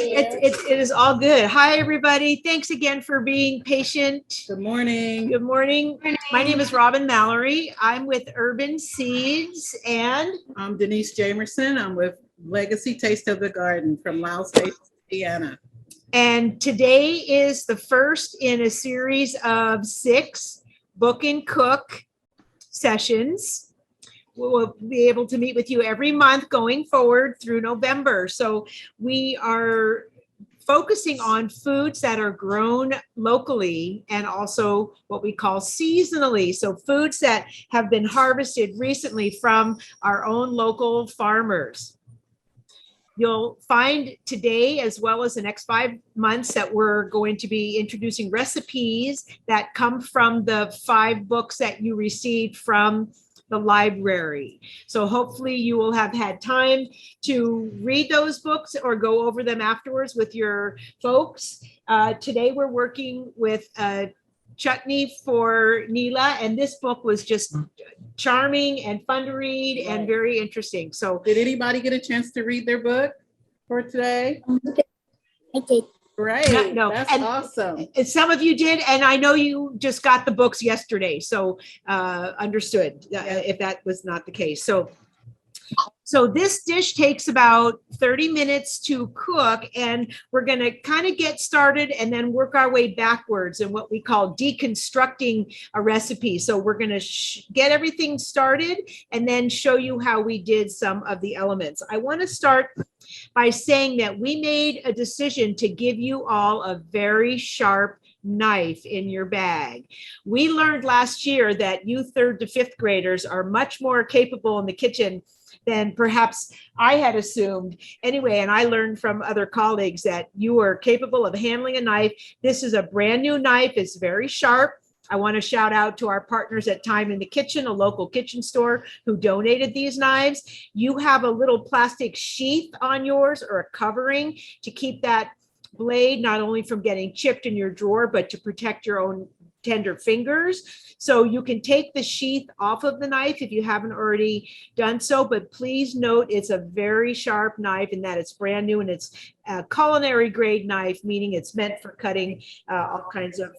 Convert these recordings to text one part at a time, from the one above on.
It is all good. Hi, everybody. Thanks again for being patient. Good morning. Good morning. My name is Robin Mallery. I'm with Urban Seeds, and I'm Denise Jamerson. I'm with Legacy Taste of the Garden from Lyles Station, Indiana. And today is the first in a series of 6 book and cook sessions. We'll be able to meet with you every month going forward through November. So we are focusing on foods that are grown locally and also what we call seasonally. So foods that have been harvested recently from our own local farmers. You'll find today, as well as the next 5 months, that we're going to be introducing recipes that come from the 5 books that you received from the library. So hopefully you will have had time to read those books or go over them afterwards with your folks. Today we're working with Chutney for Neela, and this book was just charming and fun to read and very interesting. So did anybody get a chance to read their book for today? I did. Right. No, that's awesome. And some of you did, and I know you just got the books yesterday, so understood if that was not the case. So this dish takes about 30 minutes to cook, and we're going to kind of get started and then work our way backwards in what we call deconstructing a recipe. So we're going to get everything started and then show you how we did some of the elements. I want to start by saying that we made a decision to give you all a very sharp knife in your bag. We learned last year that you 3rd to 5th graders are much more capable in the kitchen than perhaps I had assumed. Anyway, and I learned from other colleagues that you are capable of handling a knife. This is a brand new knife. It's very sharp. I want to shout out to our partners at Time in the Kitchen, a local kitchen store who donated these knives. You have a little plastic sheath on yours or a covering to keep that blade not only from getting chipped in your drawer, but to protect your own tender fingers. So you can take the sheath off of the knife if you haven't already done so, but please note it's a very sharp knife and that it's brand new and it's a culinary grade knife, meaning it's meant for cutting all kinds of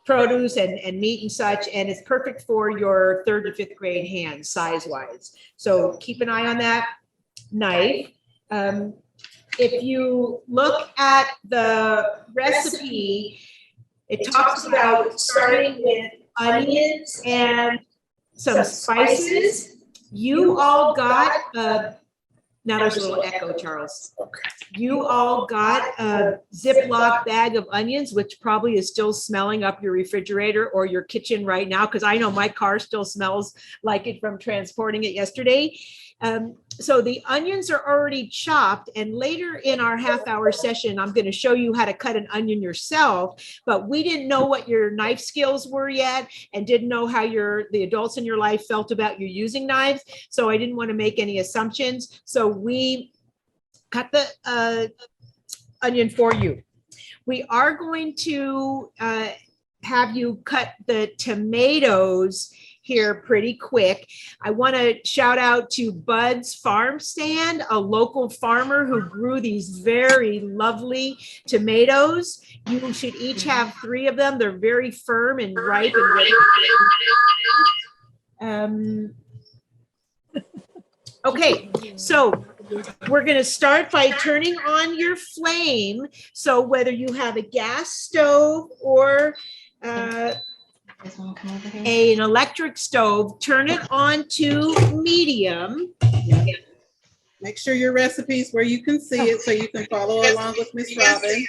produce and meat and such, and it's perfect for your 3rd to 5th grade hands size wise. So keep an eye on that knife. If you look at the recipe, it talks about starting with onions and some spices. You all got now there's a little echo, Charles. You all got a Ziploc bag of onions, which probably is still smelling up your refrigerator or your kitchen right now, because I know my car still smells like it from transporting it yesterday. So the onions are already chopped, and later in our half-hour session, I'm going to show you how to cut an onion yourself, but we didn't know what your knife skills were yet and didn't know how the adults in your life felt about you using knives, so I didn't want to make any assumptions. So we cut the onion for you. We are going to have you cut the tomatoes here pretty quick. I want to shout out to Bud's Farm Stand, a local farmer who grew these very lovely tomatoes. You should each have 3 of them. They're very firm and ripe and ready. Okay, so we're going to start by turning on your flame. So whether you have a gas stove or an electric stove, turn it on to medium. Make sure your recipe's where you can see it so you can follow along with Miss Robin.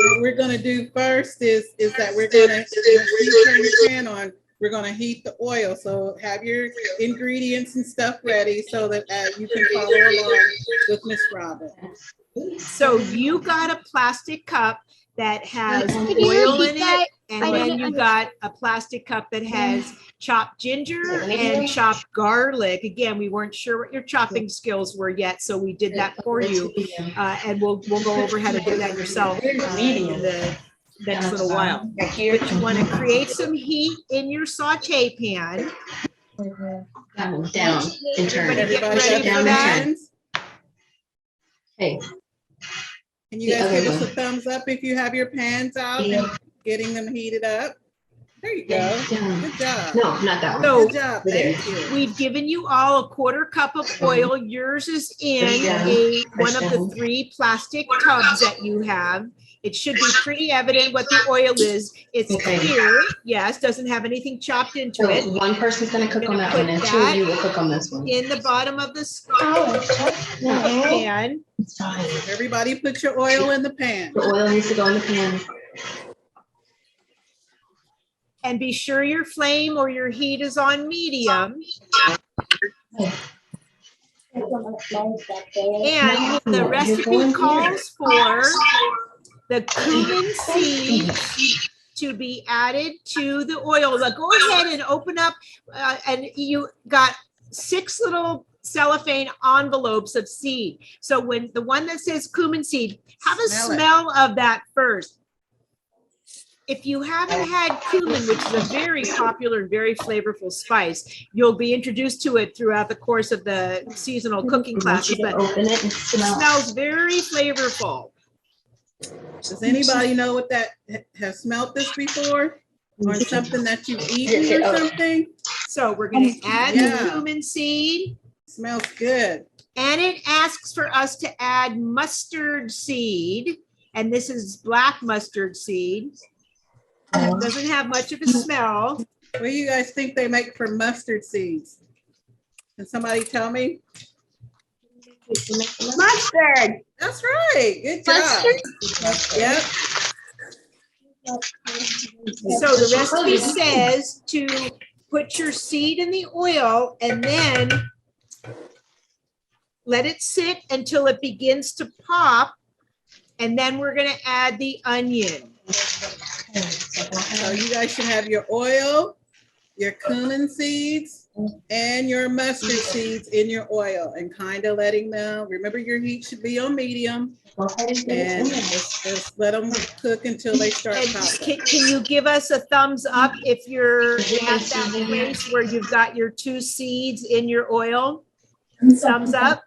What we're going to do first is that we're going to turn the pan on. We're going to heat the oil. So have your ingredients and stuff ready so that you can follow along with Miss Robin. So you got a plastic cup that has oil in it, and then you got a plastic cup that has chopped ginger and chopped garlic. Again, we weren't sure what your chopping skills were yet, so we did that for you, and we'll go over how to do that yourself in the next little while. But you want to create some heat in your saute pan. Down and turn. Everybody get ready for that. Hey, Can you The guys other give us a one. thumbs up if you have your pans out and getting them heated up? There you go. down. Good job. No, not that one. So Good job. Over there. Thank you. we've given you all a 1/4 cup of oil. Yours is in Push down, one push of the down. 3 plastic tubs that you have. It should be pretty evident what the oil is. It's Okay. clear, yes, doesn't have anything chopped into So it. one person's gonna cook on that Put one and 2 that of you will cook on this one. In the bottom of the No, pan. it's fine. Everybody put your oil in the pan. The oil needs to go in the pan. And be sure your flame or your heat is on medium. And the recipe calls for the cumin seeds to be added to the oil. Now go ahead and open up, and you got 6 little cellophane envelopes of seed. So when the one that says cumin seed, have a Smell it. smell of that first. If you haven't had cumin, which is a very popular and very flavorful spice, you'll be introduced to it throughout the course of the seasonal cooking I want you classes, to but open it and it smell. smells very flavorful. Does anybody know what that has smelt this before? Or something that you've eaten or something? So we're going to add Yeah. the cumin seed, Smells good. and it asks for us to add mustard seed, and this is black mustard seed. It doesn't have much of a smell. What do you guys think they make from mustard seeds? Can somebody tell me? Mustard. That's right. Good job. Yep. So the recipe says to put your seed in the oil and then let it sit until it begins to pop. And then we're going to add the onion. So you guys should have your oil, your cumin seeds, and your mustard seeds in your oil and kind of letting them, remember your heat should be on medium. And just let them cook until they start And popping. can you give us a thumbs up if you're at that place where you've got your 2 seeds in your oil? Thumbs up.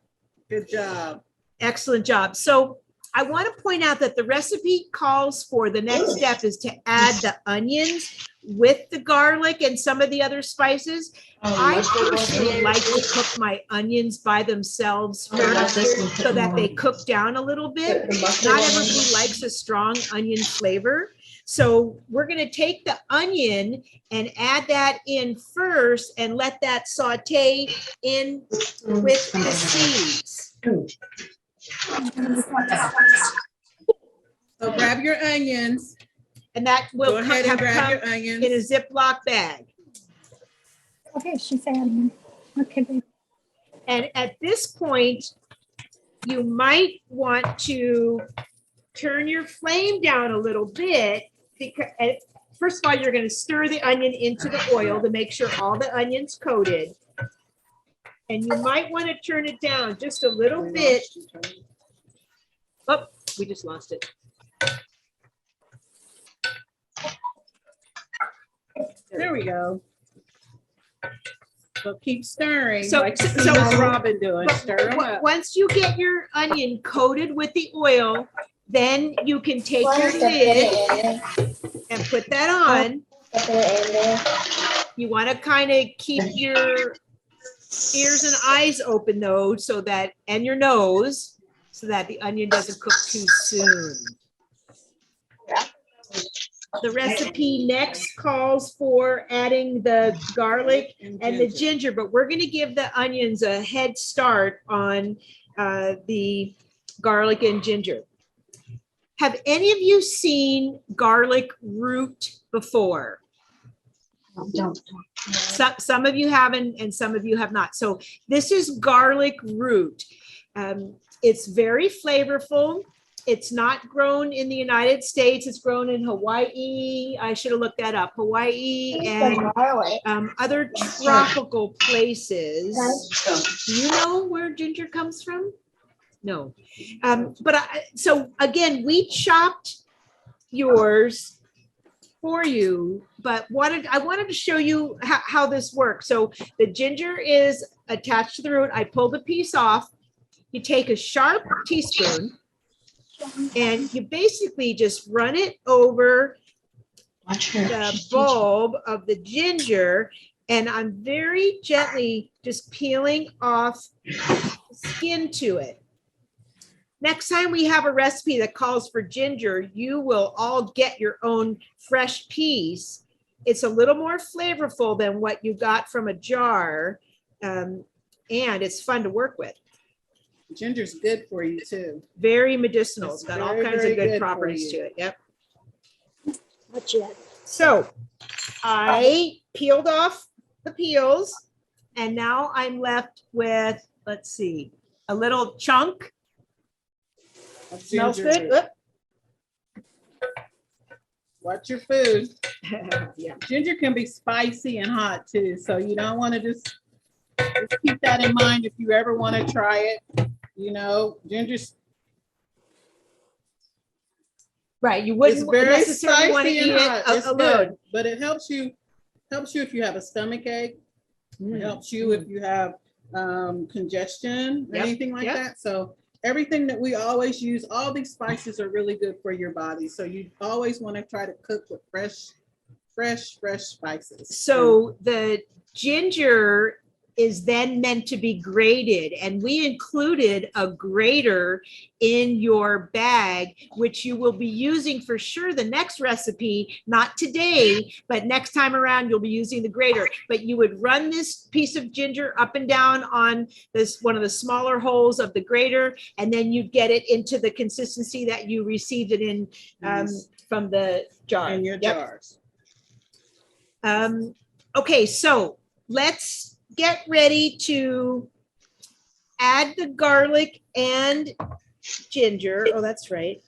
Good job. Excellent job. So I want to point out that the recipe calls for the next step is to add the onions with the garlic and some of the other spices. I personally like to cook my onions by themselves first so that they cook down a little bit. Not everybody likes a strong onion flavor. So we're going to take the onion and add that in first and let that saute in with the seeds. So grab your onions. And that Go will ahead and have grab come your in a onions. Ziploc bag. Okay, she's adding. Okay, babe. And at this point, you might want to turn your flame down a little bit because first of all, you're going to stir the onion into the oil to make sure all the onion's coated. And you might want to turn it down just a little bit. Oh, we just lost it. There we go. So keep stirring. So- like you so- see Miss Robin doing. Stir them up. Once you get your onion coated with the oil, then you can take your lid and put that on. You want to kind of keep your ears and eyes open though, so that, and your nose, so that the onion doesn't cook too soon. The recipe next calls for adding the garlic and the ginger, but we're going to give the onions a head start on the garlic and ginger. Have any of you seen garlic root before? Don't. Some of you haven't and some of you have not. So this is garlic root. It's very flavorful. It's not grown in the United States. It's grown in Hawaii. I should have looked that up. Hawaii and other tropical places. Do you know where ginger comes from? No. So again, we chopped yours for you, but I wanted to show you how this works. So the ginger is attached to the root. I pulled a piece off. you take a sharp teaspoon and you basically just run it over Watch her. the She's teaching. bulb of the ginger, and I'm very gently just peeling off the skin to it. Next time we have a recipe that calls for ginger, you will all get your own fresh piece. It's a little more flavorful than what you got from a jar, and it's fun to work with. Ginger's good for you too. Very medicinal. It's It's got all very, kinds very of good good for properties you. to it. Yep. Not yet. So I peeled off the peels, and now I'm left with, let's see, a little chunk. Of Smells ginger. good. Watch your food. Oop. Yeah. Ginger can be spicy and hot too, so you don't want to just keep that in mind if you ever want to try it. You know, ginger's Right. You it's wouldn't very necessarily want to spicy eat and it hot. It's alone. good, but it helps you if you have a stomach ache. It helps you if you have congestion or Yep, anything like yep. that. So everything that we always use, all these spices are really good for your body. So you always want to try to cook with fresh spices. So the ginger is then meant to be grated, and we included a grater in your bag, which you will be using for sure the next recipe, not today, but next time around you'll be using the grater. But you would run this piece of ginger up and down on this one of the smaller holes of the grater, and then you'd get it into the consistency that you received it in Yes. from the jar. In your Yep. jars. Okay, so let's get ready to add the garlic and ginger. Oh, that's right.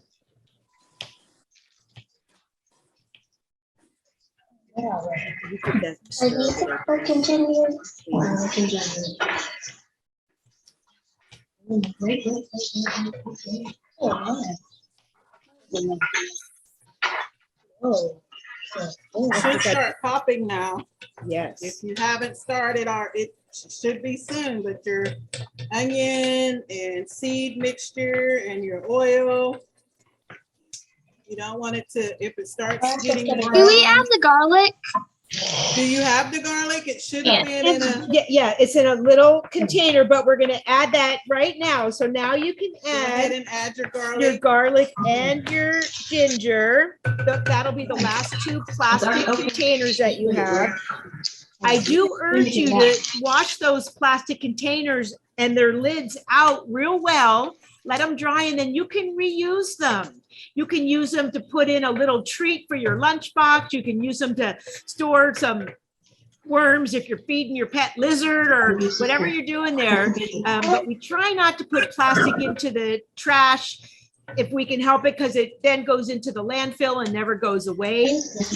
You put that Are these for continue? Or continue? Great. Oh, Oh. It should start popping now. Yes. If you haven't started, it should be soon, but your onion and seed mixture and your oil, you don't want it to, if it starts getting Do brown. Do we add the garlic? Do you have the garlic? It should have been in a, Yeah, it's in a little container, but we're gonna add that right now. So now you can go ahead add and add your your garlic. garlic and your ginger. That'll be the last two plastic containers that you have. I do urge you to wash those plastic containers and their lids out real well. Let them dry, and then you can reuse them. You can use them to put in a little treat for your lunchbox. You can use them to store some worms if you're feeding your pet lizard or whatever you're doing there. But we try not to put plastic into the trash if we can help it, because it then goes into the landfill and never goes away.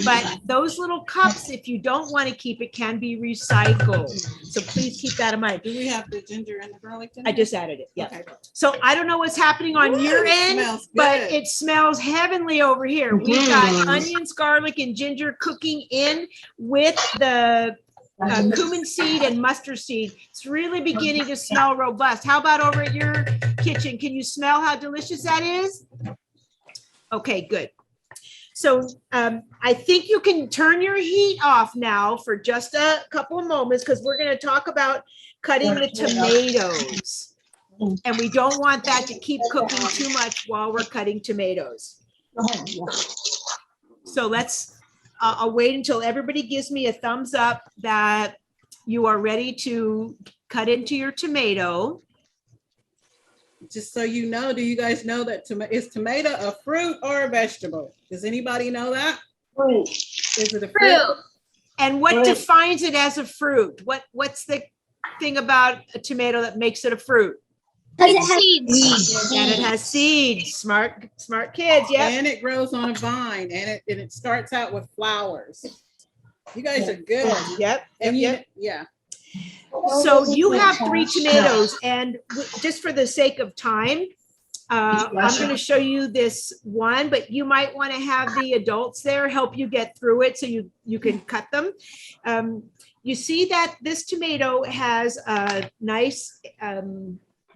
But those little cups, if you don't want to keep it, can be recycled. So please keep that in mind. Do we have the ginger and the garlic in I there? just added it. Yeah. Okay. So I don't know what's happening on your Ooh, it end, smells but good. it smells heavenly over here. We've got onions, garlic, and ginger cooking in with the cumin seed and mustard seed. It's really beginning to smell robust. How about over at your kitchen? Can you smell how delicious that is? Okay, good. So I think you can turn your heat off now for just a couple of moments, because we're going to talk about cutting the tomatoes. And we don't want that to keep cooking too much while we're cutting tomatoes. So let's, I'll wait until everybody gives me a thumbs up that you are ready to cut into your tomato. Just so you know, do you guys know that is tomato a fruit or a vegetable? Does anybody know that? Is it a fruit? Fruit. And what defines it as a fruit? What's the thing about a tomato that makes it a fruit? It's seeds. And it has seeds. Smart kids. Yeah. And it grows on a vine, and it starts out with flowers. You guys are good. Yep. And Yep. yeah. So you have 3 tomatoes, and just for the sake of time, I'm going to show you this one, but you might want to have the adults there help you get through it so you can cut them. You see that this tomato has a nice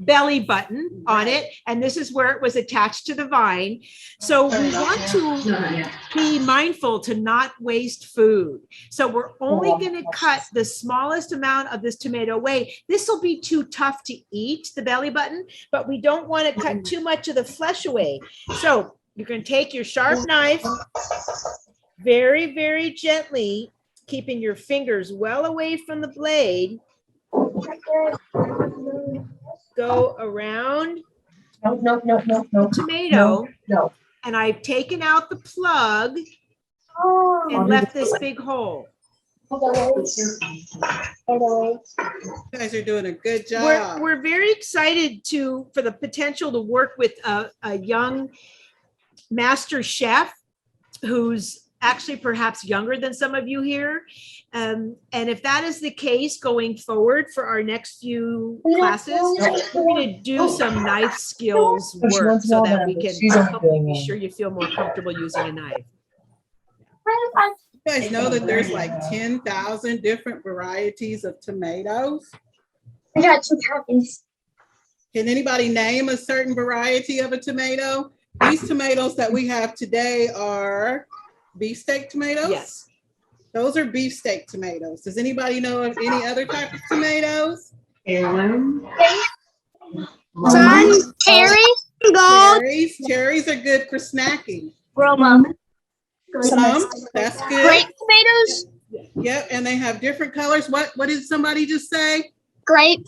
belly button on it, and this is where it was attached to the vine. So we want to be mindful to not waste food. So we're only going to cut the smallest amount of this tomato away. This will be too tough to eat, the belly button, but we don't want to cut too much of the flesh away. So you're going to take your sharp knife, very, very gently, keeping your fingers well away from the blade, go around the tomato, and I've taken out the plug and left this big hole. You guys are doing a good job. We're very excited for the potential to work with a young master chef who's actually perhaps younger than some of you here. And if that is the case going forward for our next few classes, we're going to do some knife skills work so that we can help you be sure you feel more comfortable using a knife. You guys know that there's like 10,000 different varieties of tomatoes? I got 2 copies. Can anybody name a certain variety of a tomato? These tomatoes that we have today are beefsteak tomatoes? Yes. Those are beefsteak tomatoes. Does anybody know of any other type of tomatoes? Cherry. Cherries are good for snacking. Roma. That's good. Grape tomatoes. Yep, and they have different colors. What did somebody just say? Grape.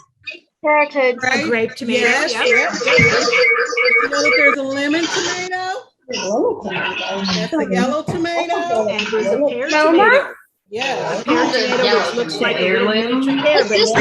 Heritage. A grape tomato. Yes, Yep. You know that there's a lemon tomato? That's a yellow tomato. And there's a pear tomato. Yeah. A pear tomato, which looks like a little miniature pear, but it's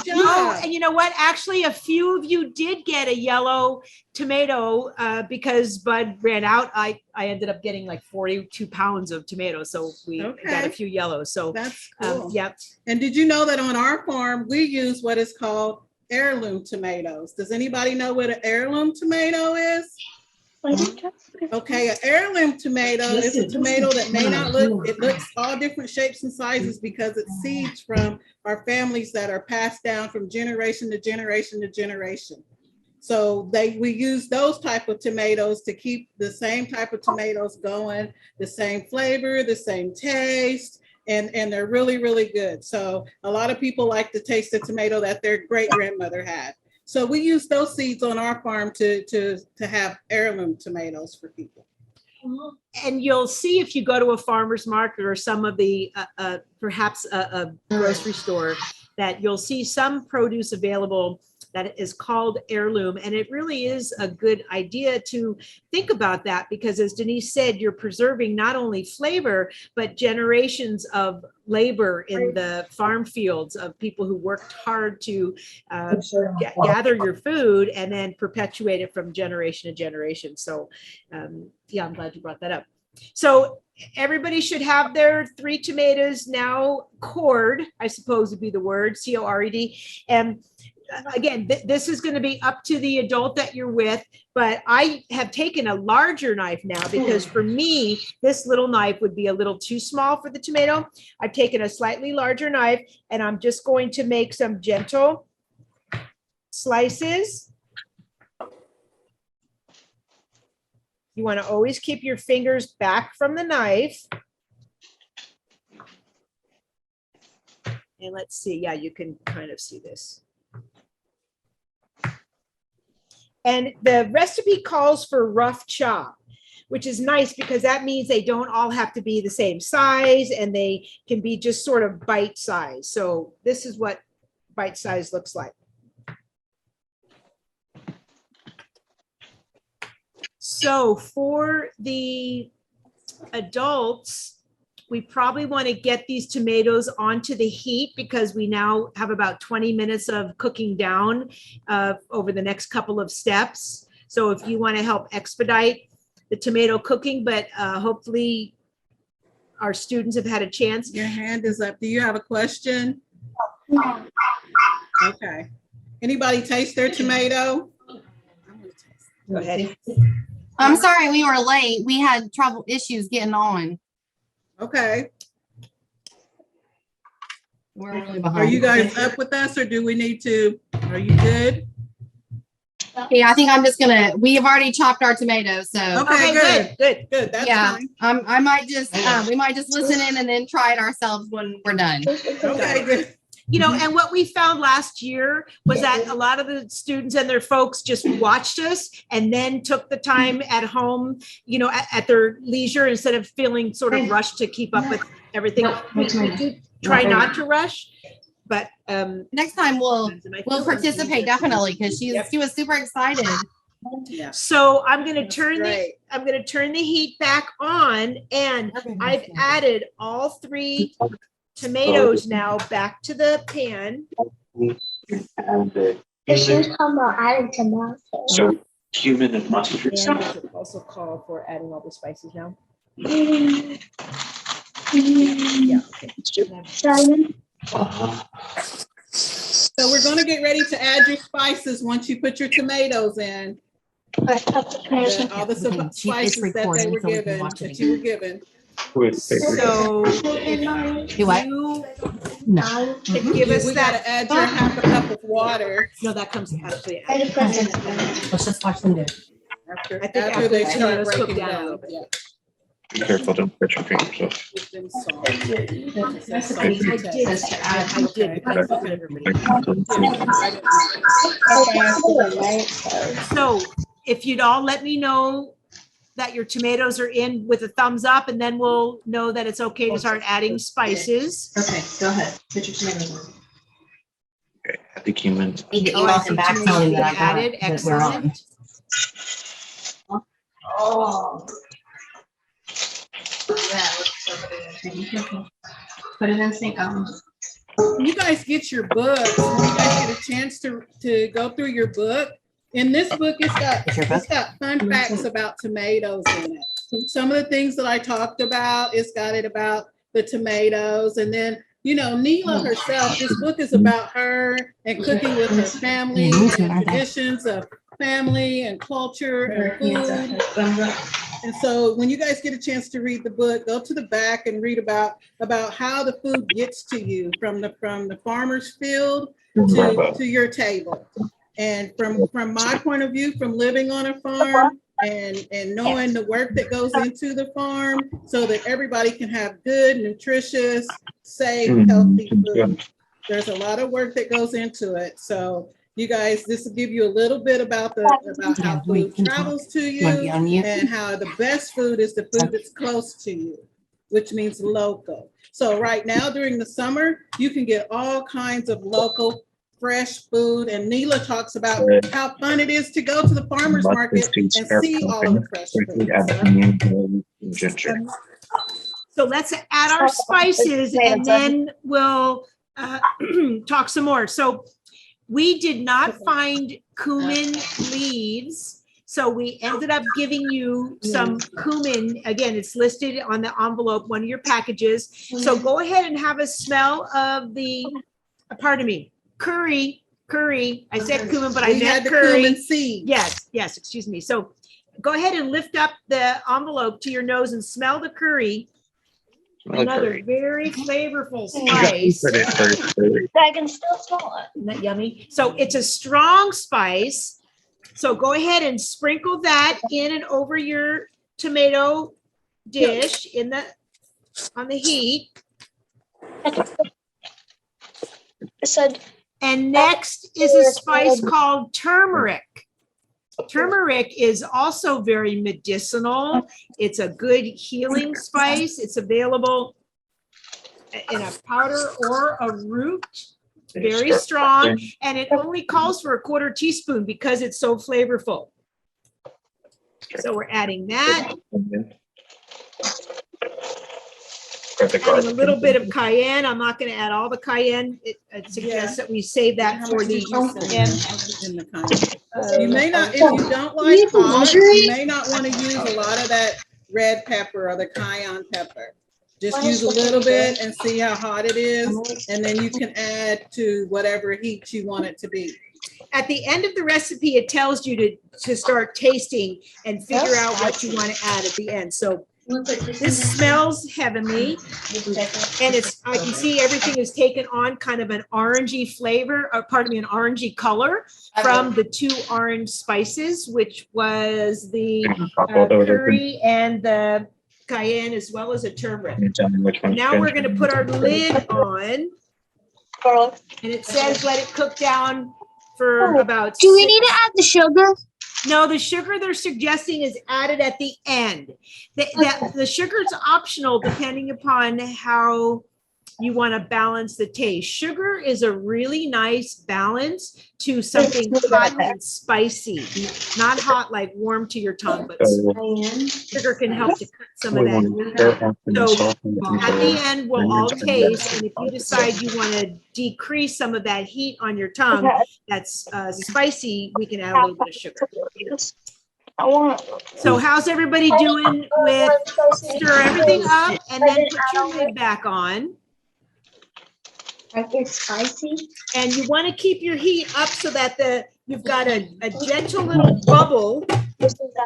Good Oh, job. and you know what? Actually, a few of you did get a yellow tomato because Bud ran out. I ended up getting like 42 pounds of tomatoes, so we got Okay. a few yellows. So, That's cool. yep. And did you know that on our farm, we use what is called heirloom tomatoes? Does anybody know what an heirloom tomato is? Okay, an heirloom tomato is a tomato that may not look, it looks all different shapes and sizes because it's seeds from our families that are passed down from generation to generation to generation. So we use those type of tomatoes to keep the same type of tomatoes going, the same flavor, the same taste, and they're really, really good. So a lot of people like to taste the tomato that their great grandmother had. So we use those seeds on our farm to have heirloom tomatoes for people. And you'll see if you go to a farmer's market or some of the, perhaps a grocery store, that you'll see some produce available that is called heirloom. And it really is a good idea to think about that because, as Denise said, you're preserving not only flavor, but generations of labor in the farm fields of people who worked hard to gather your food and then perpetuate it from generation to generation. So yeah, I'm glad you brought that up. So everybody should have their 3 tomatoes now cored, I suppose would be the word, C-O-R-E-D. And again, this is going to be up to the adult that you're with, but I have taken a larger knife now because for me, this little knife would be a little too small for the tomato. I've taken a slightly larger knife and I'm just going to make some gentle slices. You want to always keep your fingers back from the knife. And let's see, yeah, you can kind of see this. And the recipe calls for rough chop, which is nice because that means they don't all have to be the same size and they can be just sort of bite size. So this is what bite size looks like. So for the adults, we probably want to get these tomatoes onto the heat because we now have about 20 minutes of cooking down over the next couple of steps. So if you want to help expedite the tomato cooking, but hopefully our students have had a chance. Your hand is up. Do you have a question? Okay. Anybody taste their tomato? Go ahead. I'm sorry we were late. We had issues getting on. Okay. We're really behind. Are you guys up with us or do we need to? Are you good? Yeah, I think I'm just gonna, we have already chopped our tomatoes, so. Okay, good. Good. Good, that's Yeah, fine. I might just, we might just listen in and then try it ourselves when we're done. Okay, good. You know, and what we found last year was that a lot of the students and their folks just watched us and then took the time at home, you know, at their leisure instead of feeling sort of rushed to keep up with everything. We do try not to rush, but Next time we'll participate definitely, because she was super excited. Yeah. so I'm gonna turn Right. the heat back on, and I've added all 3 tomatoes now back to the pan. It should come out added tomato. So cumin and mustard. And does it also call for adding all the spices now? Mm. Yeah. Simon? So we're gonna get ready to add your spices once you put your tomatoes in. All the spices that they were given, that you were given. So Do what? you No. can give us We that. gotta add your half a cup of water No, that comes actually Let's just watch them do it. after after they the start tomatoes cook breaking down a down. little bit. Yeah. Be careful, don't put your fingers off. With them salt. It says salt I to did. taste. I did. because I figured everybody- So if you'd all let me know that your tomatoes are in with a thumbs up, and then we'll know that it's okay to start adding spices. Okay, go ahead. Put your tomatoes on. Okay, add the cumin. Need to Oh, I email see him back tomatoes telling him being that I got added. it, that we're on. Excellent. Oh. Put it in sync. When you guys get your books, when you guys get a chance to go through your book, in this book, it's got fun facts about tomatoes in it. Some of the things that I talked about, it's got it about the tomatoes. And then, you know, Neela herself, this book is about her and cooking with her family and traditions of family and culture and food. And so when you guys get a chance to read the book, go to the back and read about how the food gets to you from the farmer's field to your table. And from my point of view, from living on a farm and knowing the work that goes into the farm so that everybody can have good, nutritious, safe, healthy food. There's a lot of work that goes into it. So you guys, this will give you a little bit about how food travels to you and how the best food is the food that's close to you, which means local. So right now during the summer, you can get all kinds of local fresh food. And Neela talks about how fun it is to go to the farmer's market and see all of the fresh food. So let's add our spices and then we'll talk some more. So we did not find cumin leaves, so we ended up giving you some cumin. Again, it's listed on the envelope, one of your packages. So go ahead and have a smell of the, pardon me, curry. I said cumin, but I meant curry. Cumin seed. Yes, excuse me. So go ahead and lift up the envelope to your nose and smell the curry. Another very flavorful spice. I can still smell it. Isn't that yummy? So it's a strong spice. So go ahead and sprinkle that in and over your tomato dish on the heat. And next is a spice called turmeric. Turmeric is also very medicinal. It's a good healing spice. It's available in a powder or a root. Very strong, and it only calls for a 1/4 teaspoon because it's so flavorful. So we're adding that. Adding a little bit of cayenne. I'm not going to add all the cayenne. It suggests that we save that for the end. You may not, if you don't like hot, you may not want to use a lot of that red pepper or the cayenne pepper. Just use a little bit and see how hot it is, and then you can add to whatever heat you want it to be. At the end of the recipe, it tells you to start tasting and figure out what you want to add at the end. So This smells heavenly, and it's, I can see everything is taken on kind of an orangey flavor, or pardon me, an orangey color from the 2 orange spices, which was the curry and the cayenne, as well as a turmeric. Can you tell me which one? Now we're gonna put our lid on, and it says let it cook down for about. Do we need to add the sugar? No, the sugar they're suggesting is added at the end. The sugar is optional depending upon how you want to balance the taste. Sugar is a really nice balance to something hot and spicy. Not hot like warm to your tongue, but sugar can help to cut some of that. So at the end, we'll all taste, and if you decide you want to decrease some of that heat on your tongue that's spicy, we can add a little bit of sugar. So how's everybody doing with stir everything up and then put your lid back on? Like it's spicy. And you want to keep your heat up so that you've got a gentle little bubble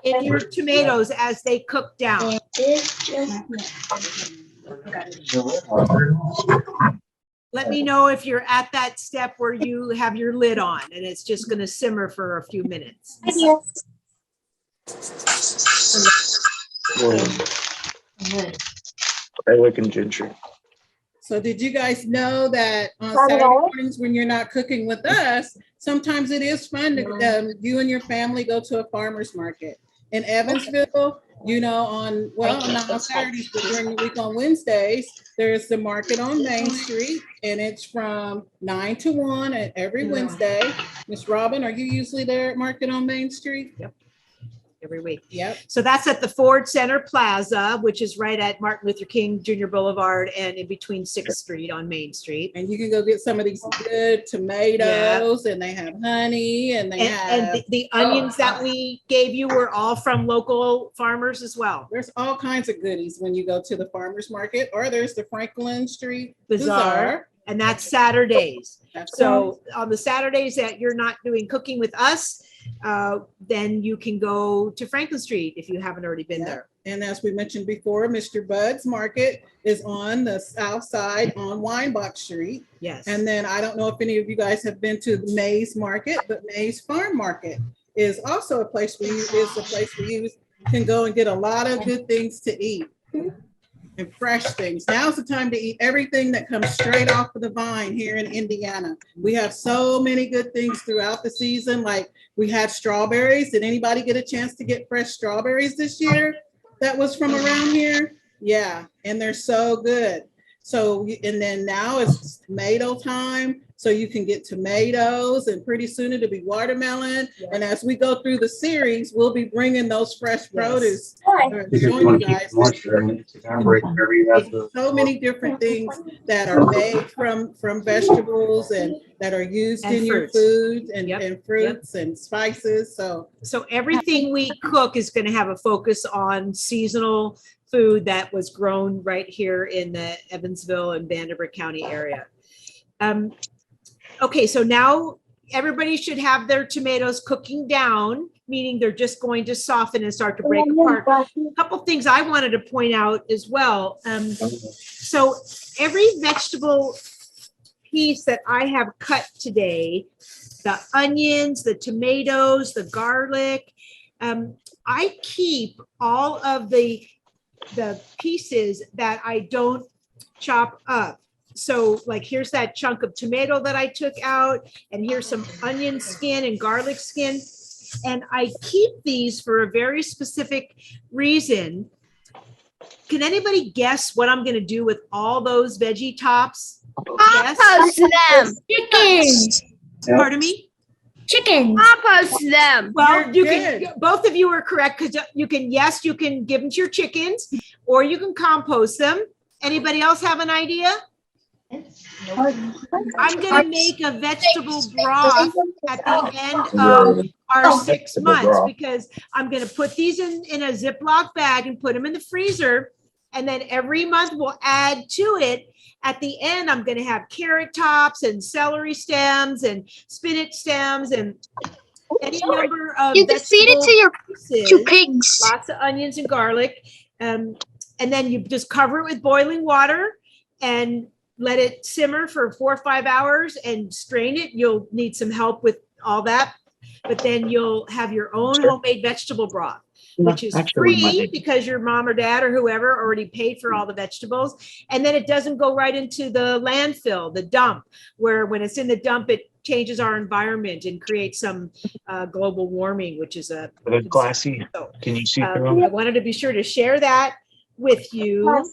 in your tomatoes as they cook down. And this just. Let me know if you're at that step where you have your lid on and it's just going to simmer for a few minutes. Garlic and ginger. So did you guys know that on Saturday mornings when you're not cooking with us, sometimes it is fun to, you and your family go to a farmer's market. In Evansville, you know, not on Saturdays, but during the week on Wednesdays, there's the market on Main Street, and it's from 9 to 1 every Wednesday. Miss Robin, are you usually there at Market on Main Street? Yep. Every week. Yep. So that's at the Ford Center Plaza, which is right at Martin Luther King Jr. Boulevard and in between 6th Street on Main Street. And you can go get some of these good tomatoes, and they have honey, and they have. And the onions that we gave you were all from local farmers as well. There's all kinds of goodies when you go to the farmer's market, or there's the Franklin Street Bazaar. And that's Saturdays. That's So on the Saturdays that you're not doing cooking with us, then you can go to Franklin Street if you haven't already been there. And as we mentioned before, Mr. Bud's Market is on the south side on Weinbach Street. Yes. And then I don't know if any of you guys have been to May's Market, but May's Farm Market is also a place where you can go and get a lot of good things to eat and fresh things. Now's the time to eat everything that comes straight off of the vine here in Indiana. We have so many good things throughout the season. Like we had strawberries. Did anybody get a chance to get fresh strawberries this year that was from around here? Yeah, and they're so good. So, and then now it's tomato time. So you can get tomatoes, and pretty soon it'll be watermelon. Yeah. And as we go through the series, we'll be bringing those fresh produce. You guys. So many different things that are made from vegetables and that are used in your food and fruits and spices. So everything we cook is going to have a focus on seasonal food that was grown right here in the Evansville and Vanderbilt County area. Okay, so now everybody should have their tomatoes cooking down, meaning they're just going to soften and start to break apart. A couple things I wanted to point out as well. So every vegetable piece that I have cut today, the onions, the tomatoes, the garlic, I keep all of the pieces that I don't chop up. So like, here's that chunk of tomato that I took out, and here's some onion skin and garlic skin. And I keep these for a very specific reason. Can anybody guess what I'm going to do with all those veggie tops? Compost them. Chickens. Pardon me? Chickens. Compost them. Well, you can, both of you are correct, because you can give them to your chickens, or you can compost them. Anybody else have an idea? I'm going to make a vegetable broth at the end of our 6 months, because I'm going to put these in a Ziploc bag and put them in the freezer. And then every month we'll add to it. At the end, I'm going to have carrot tops and celery stems and spinach stems and any number of you can feed it to your pieces, to pigs. lots of onions and garlic. And then you just cover it with boiling water and let it simmer for 4 or 5 hours and strain it. You'll need some help with all that, but then you'll have your own homemade vegetable broth, which is free because your mom or dad or whoever already paid for all the vegetables. And then it doesn't go right into the landfill, the dump, where when it's in the dump, it changes our environment and creates some global warming, which is a glassy. so, Can you see I through? wanted to be sure to share that with you.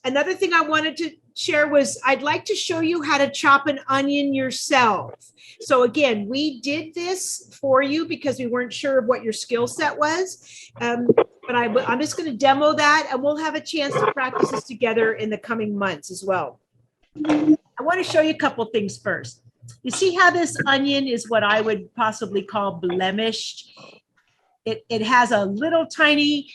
Another thing I wanted to share was I'd like to show you how to chop an onion yourself. So again, we did this for you because we weren't sure of what your skill set was. But I'm just going to demo that, and we'll have a chance to practice this together in the coming months as well. I want to show you a couple things first. You see how this onion is what I would possibly call blemished. It has a little tiny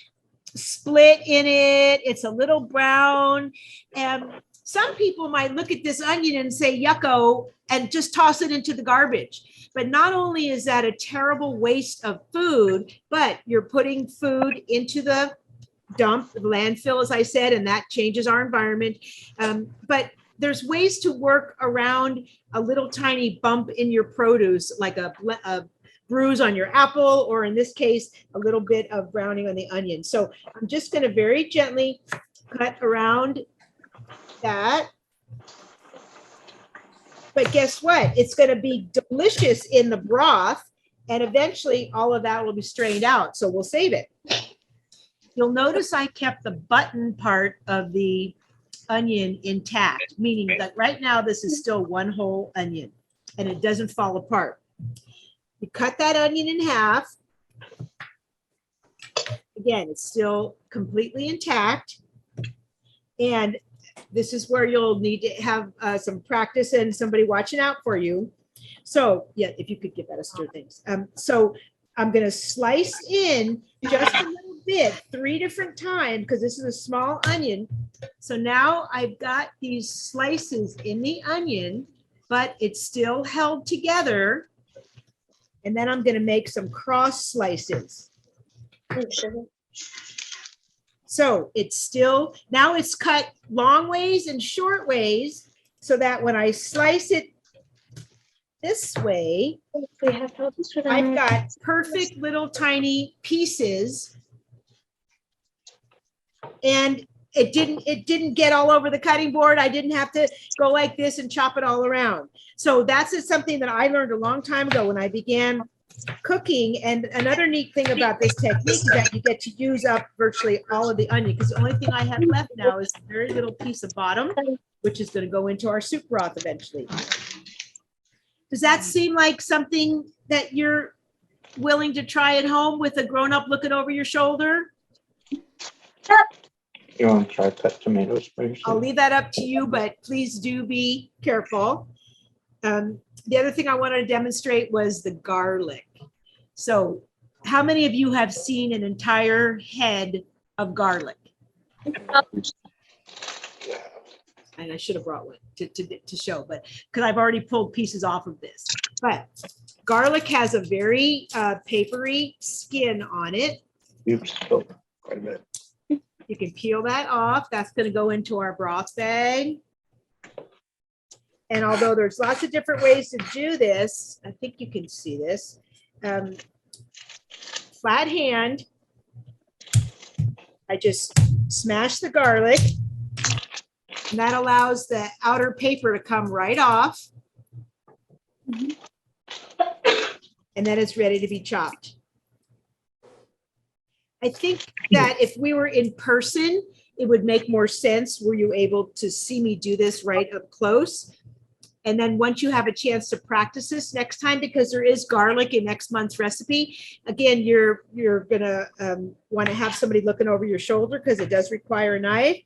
split in it. It's a little brown. And some people might look at this onion and say, yucko, and just toss it into the garbage. But not only is that a terrible waste of food, but you're putting food into the dump, the landfill, as I said, and that changes our environment. But there's ways to work around a little tiny bump in your produce, like a bruise on your apple, or in this case, a little bit of browning on the onion. So I'm just going to very gently cut around that. But guess what? It's going to be delicious in the broth, and eventually all of that will be strained out. So we'll save it. You'll notice I kept the button part of the onion intact, meaning that right now this is still one whole onion and it doesn't fall apart. You cut that onion in half. Again, it's still completely intact. And this is where you'll need to have some practice and somebody watching out for you. So yeah, if you could give that a stir, thanks. So I'm going to slice in just a little bit, 3 different times, because this is a small onion. So now I've got these slices in the onion, but it's still held together. And then I'm going to make some cross slices. So it's still, now it's cut long ways and short ways, so that when I slice it this way, I've got perfect little tiny pieces. And it didn't get all over the cutting board. I didn't have to go like this and chop it all around. So that's something that I learned a long time ago when I began cooking. And another neat thing about this technique is that you get to use up virtually all of the onion, because the only thing I have left now is a very little piece of bottom, which is going to go into our soup broth eventually. Does that seem like something that you're willing to try at home with a grown-up looking over your shoulder? You want to try cut tomatoes for yourself? I'll leave that up to you, but please do be careful. The other thing I wanted to demonstrate was the garlic. So how many of you have seen an entire head of garlic? And I should have brought one to show, but because I've already pulled pieces off of this. But garlic has a very papery skin on it. You've spilled quite a bit. You can peel that off. That's going to go into our broth bag. And although there's lots of different ways to do this, I think you can see this. Flat hand, I just smash the garlic, and that allows the outer paper to come right off. And then it's ready to be chopped. I think that if we were in person, it would make more sense. Were you able to see me do this right up close? And then once you have a chance to practice this next time, because there is garlic in next month's recipe, again, you're gonna want to have somebody looking over your shoulder, because it does require a knife.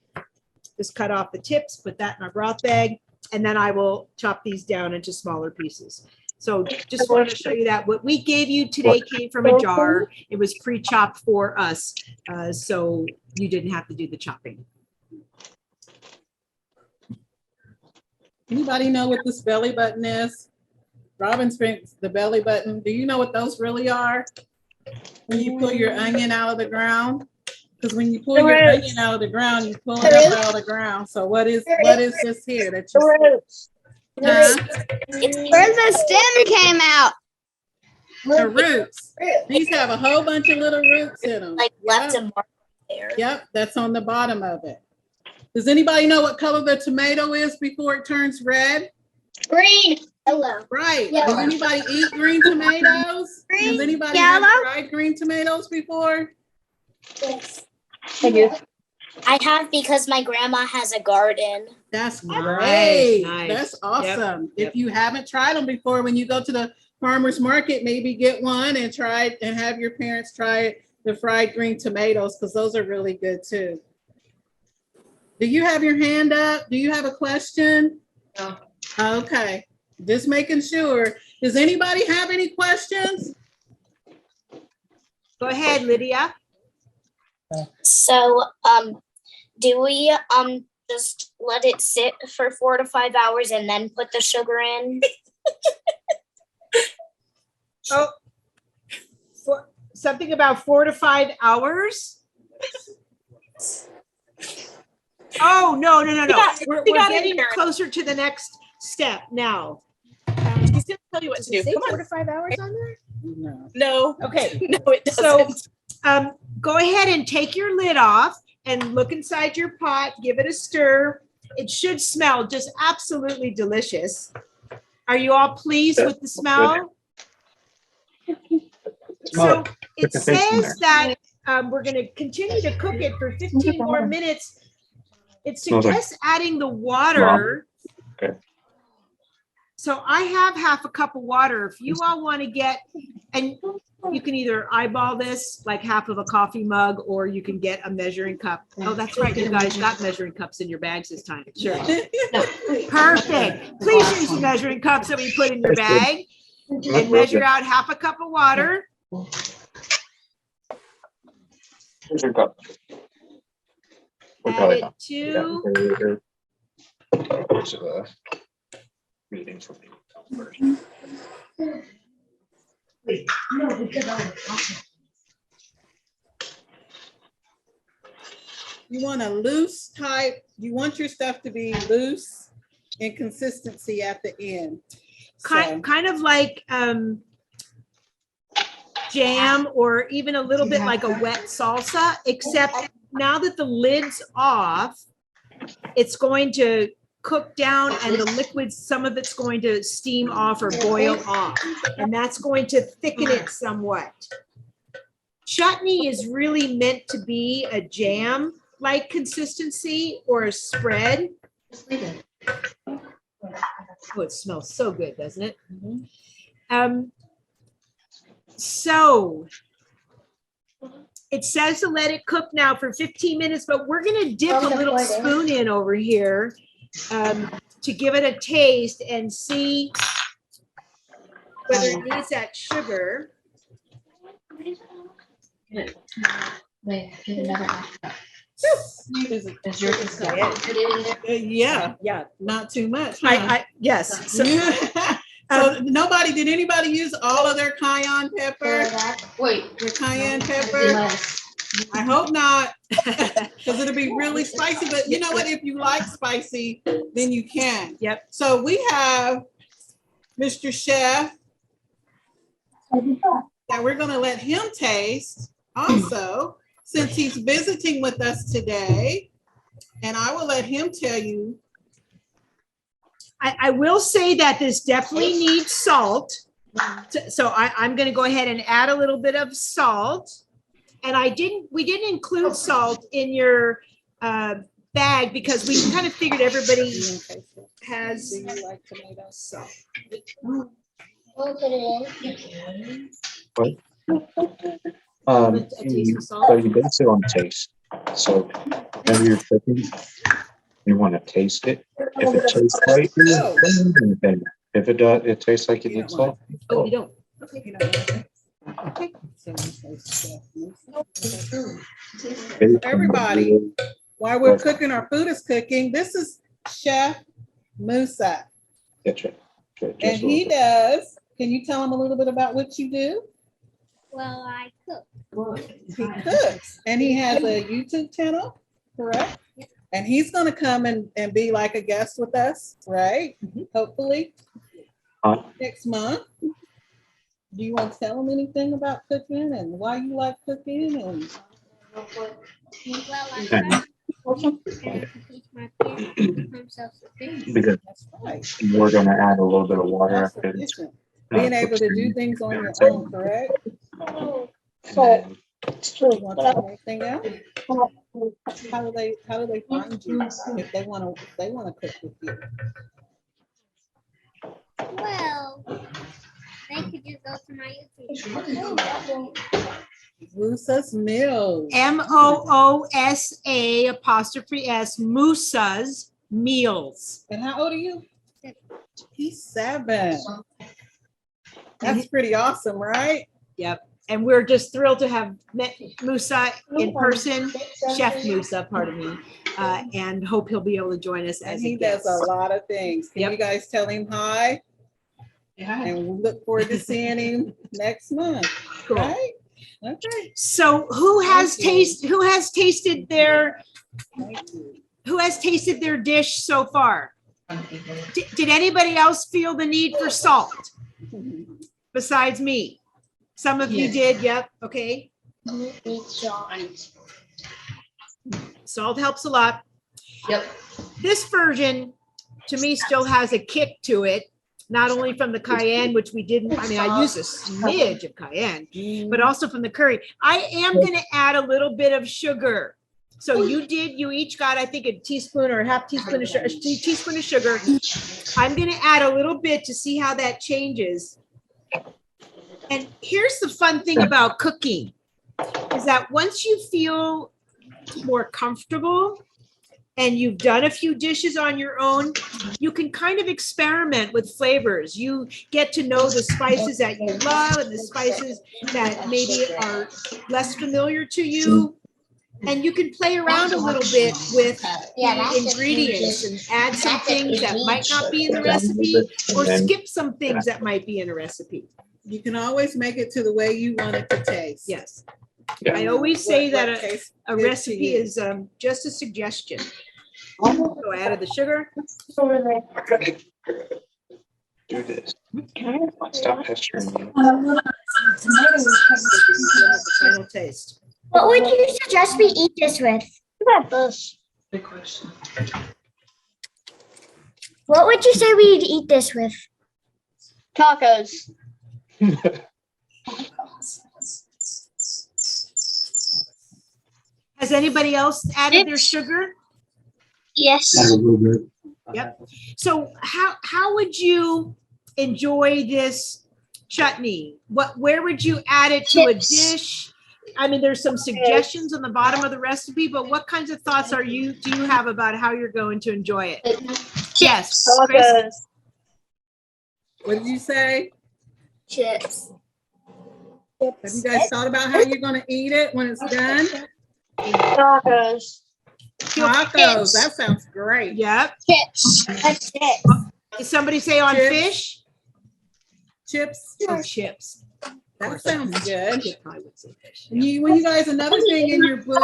Just cut off the tips, put that in our broth bag, and then I will chop these down into smaller pieces. So just wanted to show you that what we gave you today came from a jar. It was pre-chopped for us, so you didn't have to do the chopping. Anybody know what this belly button is? Robin Springs, the belly button. Do you know what those really are? When you pull your onion out of the ground? Because when you pull your onion out of the ground, you pull it up out of the ground. So what is this here that you see? Huh? Where the stem came out. The roots. These have a whole bunch of little roots in them. Like left a mark there. Yep, that's on the bottom of it. Does anybody know what color the tomato is before it turns red? Green. Hello. Right. Yeah. Does anybody eat green tomatoes? Has anybody had Yellow. fried green tomatoes before? Yes. I do. I have because my grandma has a garden. That's Nice, great. nice. That's awesome. Yep. If you haven't tried them before, when you go to the farmer's market, maybe get one and try it and have your parents try the fried green tomatoes because those are really good too. Do you have your hand up? Do you have a question? No. Okay, just making sure. Does anybody have any questions? Go ahead, Lydia. So, do we just let it sit for 4 to 5 hours and then put the sugar in? Oh, something about 4 to 5 hours? Oh, no. We're getting closer to the next step now. He's gonna tell you what to do. Say Come 4 on. to 5 hours on there? No. No. Okay. No, it So, doesn't. go ahead and take your lid off and look inside your pot, give it a stir. It should smell just absolutely delicious. Are you all pleased with the smell? So it Put the fish in says that we're going to continue to cook it for 15 more minutes. It Smells like- suggests adding the water. Okay. So I have half a cup of water. If you all want to get, and you can either eyeball this like half of a coffee mug, or you can get a measuring cup. Oh, that's right. You guys got measuring cups in your bags this time. Sure. Perfect. Please use the measuring cups that we put in your bag and measure out half a cup of water. Here's your cup. We're Add probably it not- to, There's a reading for me. You want a loose type, you want your stuff to be loose in consistency at the end. So, kind of like jam, or even a little bit like a wet salsa, except now that the lid's off, it's going to cook down and the liquid, some of it's going to steam off or boil off, and that's going to thicken it somewhat. Chutney is really meant to be a jam-like consistency or a spread. Oh, it smells so good, doesn't it? So it says to let it cook now for 15 minutes, but we're going to dip a little spoon in over here to give it a taste and see whether it needs that sugar. yeah, not too much. huh? Yes. So, So did anybody use all of their cayenne pepper? Their cayenne pepper? I hope not, because it'll be really spicy, but you know what? If you like spicy, then you can. Yep. So we have Mr. Chef that we're gonna let him taste also, since he's visiting with us today. And I will let him tell you. I will say that this definitely needs salt. So I'm going to go ahead and add a little bit of salt. And we didn't include salt in your bag because we kind of figured everybody has salt. We'll put it in. A taste of salt. So you base it on taste. So whenever you're cooking, you want to taste it. If it tastes right, then if it does, it tastes like it needs salt. Oh, you don't. Everybody, while we're cooking, our food is cooking. This is Chef Musa. That's right. And he does, can you tell him a little bit about what you do? Well, I cook. He cooks, and he has a YouTube channel, correct? And he's gonna come and be like a guest with us, right? Hopefully, next month. Do you want to tell him anything about cooking and why you like cooking? And Well, I Okay. and I can teach my parents to become self-sufficient. Because that's right. we're gonna add a little bit of water after. Self-sufficient. Being able to do things on your own, correct? You want to tell anything else? How do they find you if they want to cook with you? Well, they could just go to my YouTube. Moosa's Meals. MOOSA''S Moosa's Meals. And how old are you? He's 7. That's pretty awesome, right? Yep. And we're just thrilled to have met Musa in person, Chef Musa, pardon me, and hope he'll be able to join us And as he a does guest. a lot of things. Can Yep. you guys tell him hi? And we look forward to seeing him next month, Cool. right? Okay. So who has Thank you. tasted their Thank you. dish so far? Did anybody else feel the need for salt besides me? Some of you did, yep, okay. Salt helps a lot. Yep. This version, to me, still has a kick to it, not only from the cayenne, which we didn't, I mean, I used a smidge of cayenne, but also from the curry. I am gonna add a little bit of sugar. So you each got, I think, a teaspoon or a half teaspoon of sugar, teaspoon of sugar. I'm gonna add a little bit to see how that changes. And here's the fun thing about cooking, is that once you feel more comfortable and you've done a few dishes on your own, you can kind of experiment with flavors. You get to know the spices that you love and the spices that maybe are less familiar to you. And you can play around a little bit with the ingredients and add some things that might not be in the recipe or skip some things that might be in a recipe. You can always make it to the way you want it to taste. Yes. I always say that tastes a good to recipe you. is just a suggestion. So I added the sugar. Do this. Stop pestering me. Final taste. What would you suggest we eat this with? Good question. What would you say we'd eat this with? Tacos. Has anybody else added their sugar? Yes. Yep. So how would you enjoy this chutney? Where would you add it to a dish? I mean, there's some suggestions on the bottom of the recipe, but what kinds of thoughts do you have about how you're going to enjoy it? Yes. Chris? What did you say? Chips. Have you guys thought about how you're gonna eat it when it's done? Tacos. Tacos, that sounds great. Yep. Chips. That's it. Did somebody say on Chips. fish? Chips, Or chips. that sounds good. Kid probably would say fish. And you guys, another thing in your book,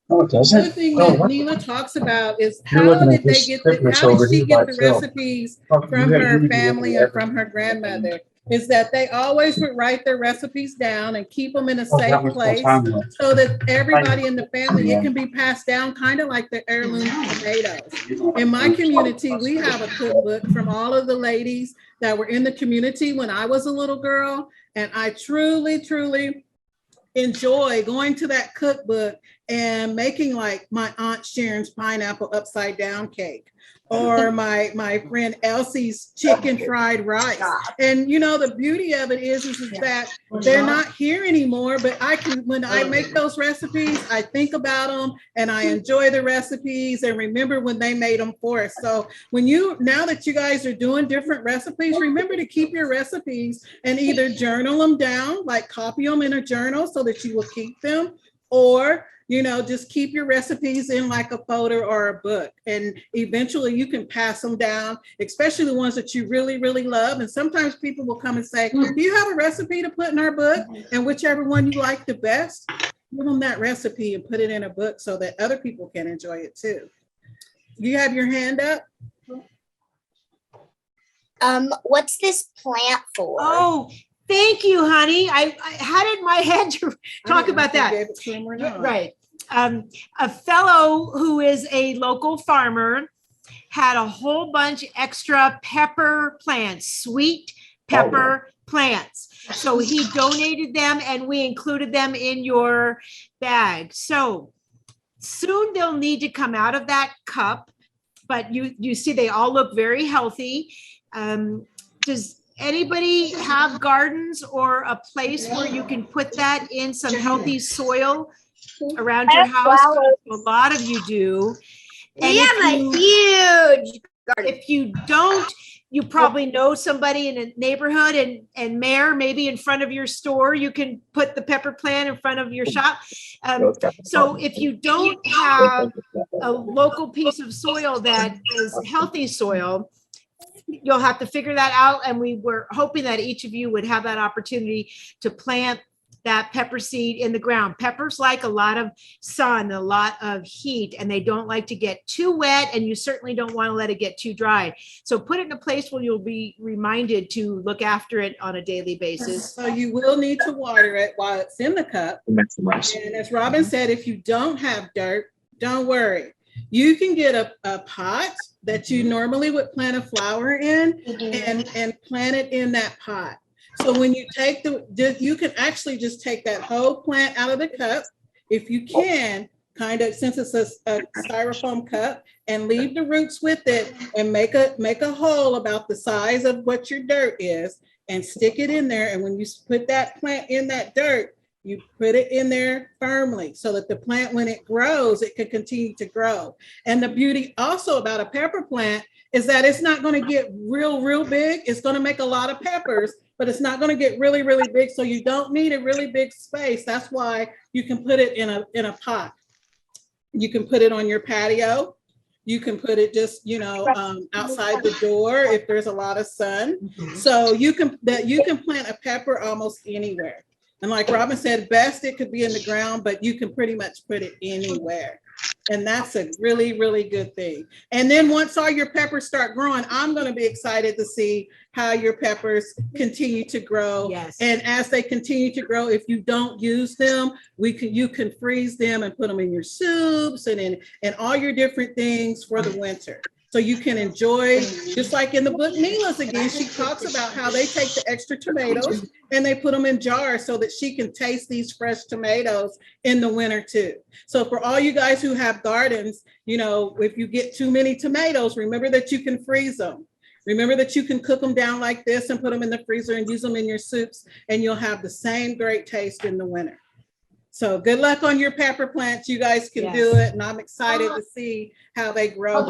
Oh, it another thing that Neela talks about is how did they get how did she get the recipes from her family or from her grandmother? Is that they always would write their recipes down and keep them in a safe place so that everybody in the family, it can be passed down, kind of like the heirloom tomatoes. In my community, we have a cookbook from all of the ladies that were in the community when I was a little girl. And I truly, truly enjoy going to that cookbook and making like my Aunt Sharon's pineapple upside down cake or my friend Elsie's chicken fried rice. And you know, the beauty of it is that they're not here anymore, but I can, when I make those recipes, I think about them and I enjoy the recipes and remember when they made them for us. So now that you guys are doing different recipes, remember to keep your recipes and either journal them down, like copy them in a journal so that you will keep them, or You know, just keep your recipes in like a folder or a book, and eventually you can pass them down, especially the ones that you really, really love. And sometimes people will come and say, do you have a recipe to put in our book? And whichever one you like the best, give them that recipe and put it in a book so that other people can enjoy it too. You have your hand up? What's this plant for? Oh, thank you, honey. I had it in my head to talk about that. Gave it to him or not. Right. A fellow who is a local farmer had a whole bunch extra pepper plants, sweet pepper plants. So he donated them and we included them in your bag. So soon they'll need to come out of that cup, but you see they all look very healthy. Does anybody have gardens or a place where you can put that in some healthy soil around your house? A lot of you do. And We have a huge garden. if you don't, you probably know somebody in a neighborhood, and Mayor, maybe in front of your store, you can put the pepper plant in front of your shop. So if you don't have a local piece of soil that is healthy soil, you'll have to figure that out. And we were hoping that each of you would have that opportunity to plant that pepper seed in the ground. Peppers like a lot of sun, a lot of heat, and they don't like to get too wet, and you certainly don't want to let it get too dry. So put it in a place where you'll be reminded to look after it on a daily basis. So you will need to water it while it's in the cup. And as Robin said, if you don't have dirt, don't worry. You can get a pot that you normally would plant a flower in and plant it in that pot. So when you take you can actually just take that whole plant out of the cup, if you can, kind of, since it's a styrofoam cup, and leave the roots with it and make a hole about the size of what your dirt is and stick it in there. And when you put that plant in that dirt, you put it in there firmly so that the plant, when it grows, it can continue to grow. And the beauty also about a pepper plant is that it's not going to get real big. It's going to make a lot of peppers, but it's not going to get really big. So you don't need a really big space. That's why you can put it in a pot. You can put it on your patio. You can put it just, outside the door if there's a lot of sun. So you can plant a pepper almost anywhere. And like Robin said, best it could be in the ground, but you can pretty much put it anywhere. And that's a really good thing. And then once all your peppers start growing, I'm going to be excited to see how your peppers continue to grow. Yes. And as they continue to grow, if you don't use them, you can freeze them and put them in your soups and in all your different things for the winter. So you can enjoy, just like in the book Neela's again, she talks about how they take the extra tomatoes and they put them in jars so that she can taste these fresh tomatoes in the winter too. So for all you guys who have gardens, if you get too many tomatoes, remember that you can freeze them. Remember that you can cook them down like this and put them in the freezer and use them in your soups, and you'll have the same great taste in the winter. So good luck on your pepper plants. You guys can do it. And I'm excited to see how they grow.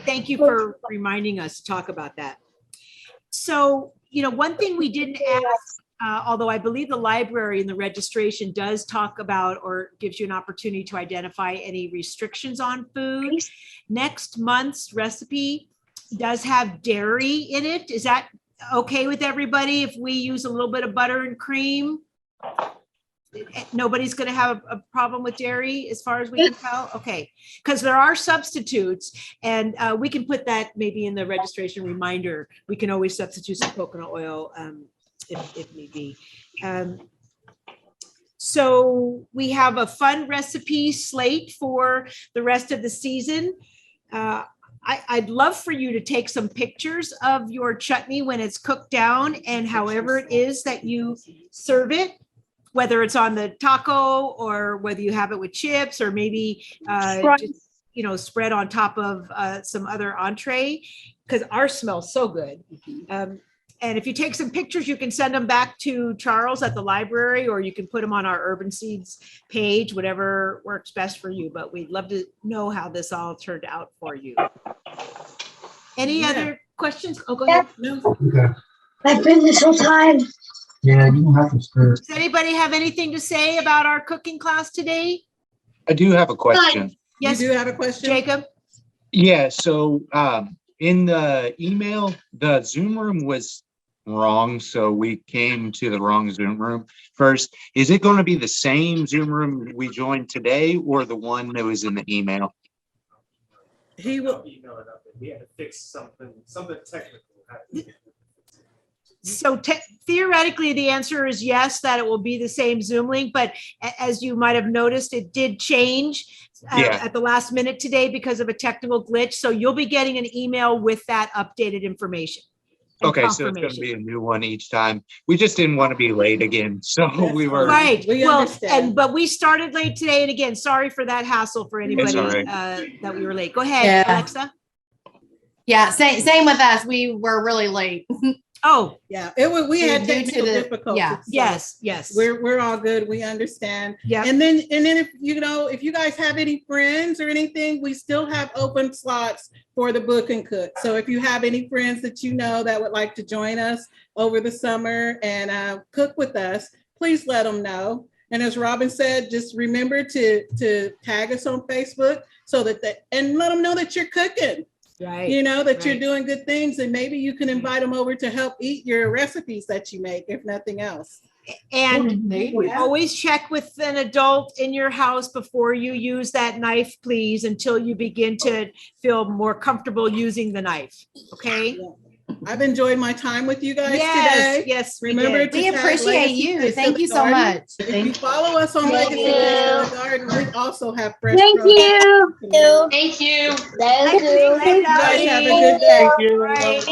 Thank you for reminding us to talk about that. So, one thing we didn't ask, although I believe the library in the registration does talk about or gives you an opportunity to identify any restrictions on food. Next month's recipe does have dairy in it. Is that okay with everybody if we use a little bit of butter and cream? Nobody's going to have a problem with dairy as far as we can tell? Okay, because there are substitutes, and we can put that maybe in the registration reminder. We can always substitute some coconut oil if need be. So we have a fun recipe slate for the rest of the season. I'd love for you to take some pictures of your chutney when it's cooked down and however it is that you serve it, whether it's on the taco or whether you have it with chips or maybe just, spread on top of some other entree, because ours smells so good. And if you take some pictures, you can send them back to Charles at the library, or you can put them on our Urban Seeds page, whatever works best for you. But we'd love to know how this all turned out for you. Any other questions? Oh, go ahead. No. Okay. I've been this whole time. Yeah, you don't have to stir. Does anybody have anything to say about our cooking class today? I do have a question. You Yes, do have a question? Jacob? Yeah, so in the email, the Zoom room was wrong, so we came to the wrong Zoom room first. Is it going to be the same Zoom room we joined today or the one that was in the email? He will. Email it up, and we had to fix something technical. So theoretically, the answer is yes, that it will be the same Zoom link, but as you might have noticed, it did change at the last minute today because of a technical glitch. So you'll be getting an email with that updated information. Okay, so it's going to be a new one each time. We just didn't want to be late again, so we were. Right. We Well, understand. but we started late today. And again, sorry for that hassle for anybody all right. that we were late. Go ahead, Yeah. Alexa. Yeah, same with us. We were really late. Oh, Yeah, it was, we had Due to technical the- difficulties. yeah. so yes. We're all good. We understand. Yeah. And then if you guys have any friends or anything, we still have open slots for the book and cook. So if you have any friends that you know that would like to join us over the summer and cook with us, please let them know. And as Robin said, just remember to tag us on Facebook so and let them know that you're cooking. Right. That you're doing good things, and maybe you can invite them over to help eat your recipes that you make, if nothing else. And always check with an adult in your house before you use that knife, please, until you begin to feel more comfortable using the knife. Okay. I've enjoyed my time with you guys Yes, today. yes, we Remember did. to We tag appreciate Legacy you. Place Thank in you the so Garden. much. If you follow us on Thank Legacy you. Place in the Garden, we also have fresh Thank produce. you. Thank Thank you. Thank you. You guys have a good day. Right.